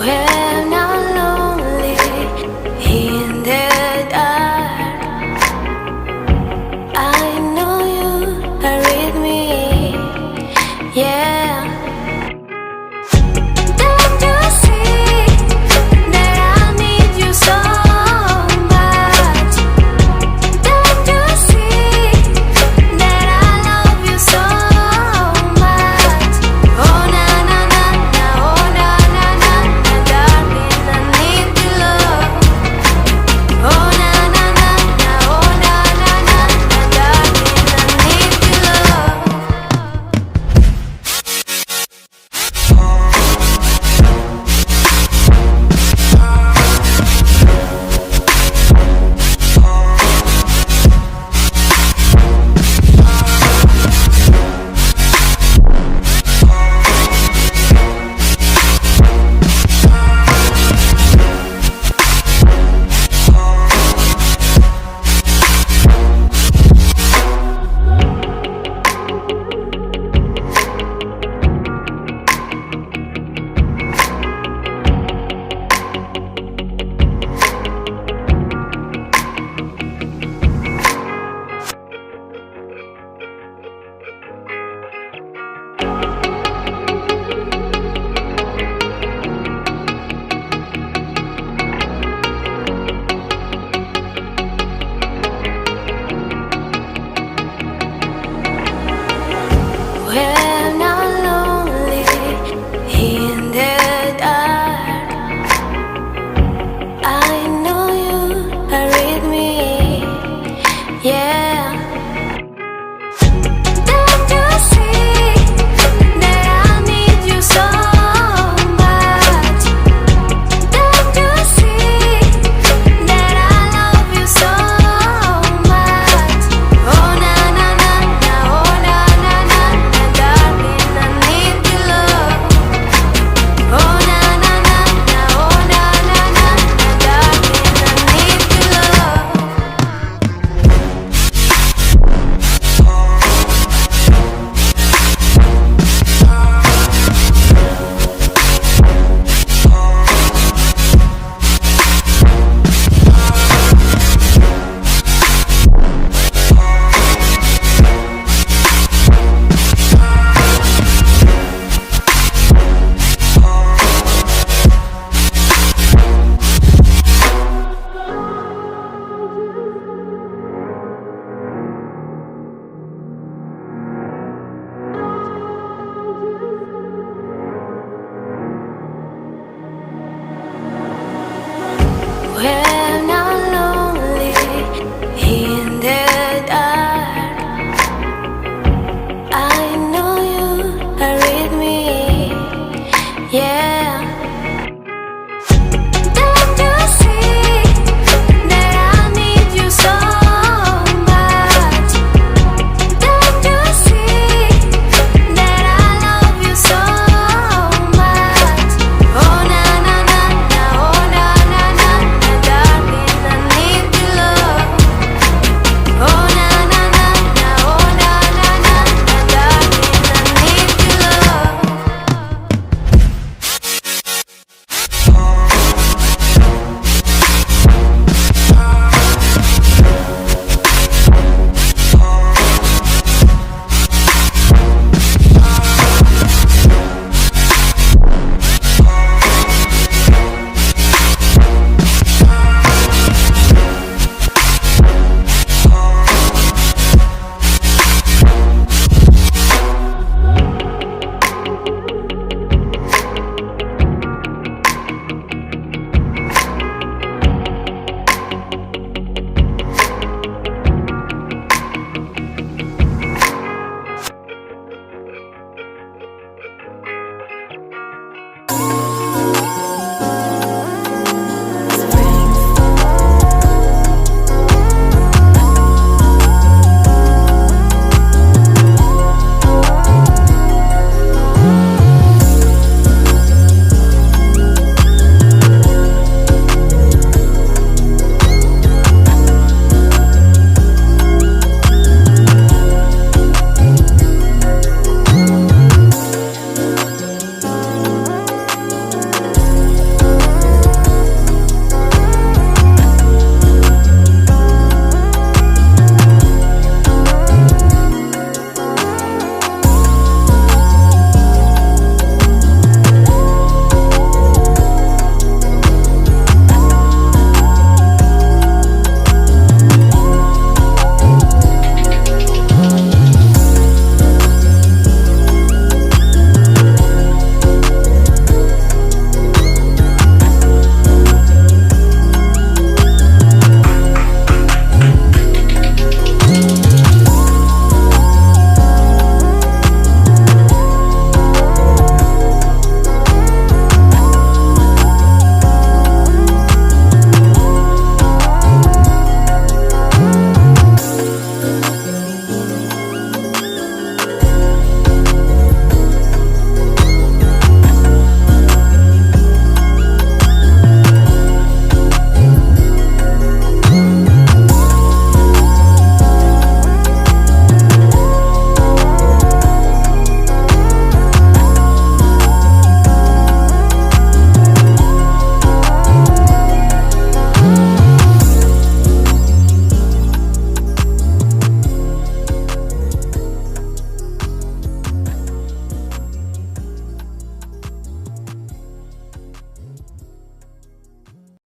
When I'm lonely in the dark, I know you are with me, yeah. Don't you see that I need you so much? Don't you see that I love you so much? Oh na na na na, oh na na na na, darling, I need your love. Oh na na na na, oh na na na na, darling, I need your love. When I'm lonely in the dark, I know you are with me, yeah. Don't you see that I need you so much? Don't you see that I love you so much? Oh na na na na, oh na na na na, darling, I need your love. Oh na na na na, oh na na na na, darling, I need your love. When I'm lonely in the dark, I know you are with me, yeah.